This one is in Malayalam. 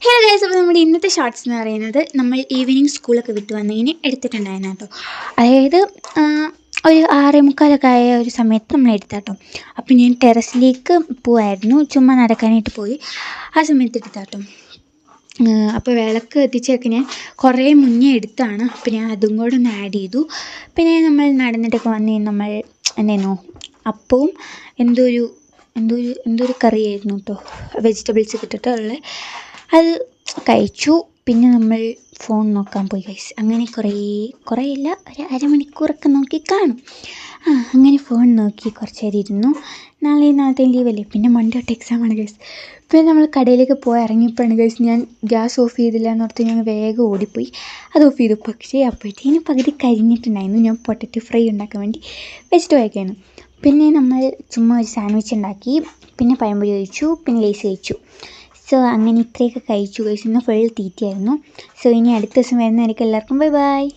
ഹലോ ഗൈസ്, അപ്പോൾ നമ്മുടെ ഇന്നത്തെ ഷോർട്സ് എന്ന് പറയുന്നത് നമ്മൾ ഈവനിങ് സ്കൂളൊക്കെ വിട്ട് വന്നതിന് എടുത്തിട്ടുണ്ടായിരുന്നു കേട്ടോ. അതായത് ഒരു 6:45 ആയ ഒരു സമയത്ത് നമ്മൾ എടുത്താട്ടോ. അപ്പോൾ ഞാൻ ടെറസിലേക്ക് പോവായിരുന്നു, ചുമ്മാ നടക്കാനായിട്ട് പോയി. ആ സമയത്ത് എടുത്താട്ടോ. അപ്പോൾ വിളക്ക് കത്തിച്ചൊക്കെ ഞാൻ കുറേ മുന്നേ എടുത്താണ്. അപ്പോൾ ഞാൻ അതും കൂടെ ഒന്ന് ആഡ് ചെയ്തു. പിന്നെ നമ്മൾ നടന്നിട്ടൊക്കെ വന്ന് നമ്മൾ എന്തായിരുന്നു അപ്പവും എന്തോ ഒരു കറിയായിരുന്നു കേട്ടോ, വെജിറ്റബിൾസ് ഇട്ടിട്ടുള്ള അത് കഴിച്ചു. പിന്നെ നമ്മൾ ഫോൺ നോക്കാൻ പോയി ഗൈസ്. അങ്ങനെ കുറേയില്ല, ഒരു അരമണിക്കൂറൊക്കെ നോക്കി കാണും. അങ്ങനെ ഫോൺ നോക്കി കുറച്ച് നേരം ഇരുന്നു. നാളത്തെ ലീവല്ലേ, പിന്നെ മൺഡേ തൊട്ട് എക്സാമാണ് ഗൈസ്. പിന്നെ നമ്മൾ കടയിലേക്ക് പോയി ഇറങ്ങിയപ്പോഴാണ് ഗൈസ് ഞാൻ ഗ്യാസ് ഓഫ് ചെയ്തില്ല എന്നോർത്ത് ഞങ്ങൾ വേഗം ഓടിപ്പോയി അത് ഓഫ് ചെയ്തു. പക്ഷേ അപ്പോഴത്തേനും പകുതി കരിഞ്ഞിട്ടുണ്ടായിരുന്നു. ഞാൻ പൊട്ടറ്റോ ഫ്രൈ ഉണ്ടാക്കാൻ വേണ്ടി വെച്ചിട്ട് വയ്ക്കായിരുന്നു. പിന്നെ നമ്മൾ ചുമ്മാ ഒരു സാൻഡ്വിച്ച് ഉണ്ടാക്കി, പിന്നെ പഴംപൊരി കഴിച്ചു, പിന്നെ ലേസ് കഴിച്ചു. സോ അങ്ങനെ ഇത്രയൊക്കെ കഴിച്ചു ഗൈസ്. ഇന്ന് ഫുൾ തീറ്റയായിരുന്നു. സോ ഇനി അടുത്ത ദിവസം വരുന്നതായിരിക്കും. എല്ലാവർക്കും ബൈ ബൈ.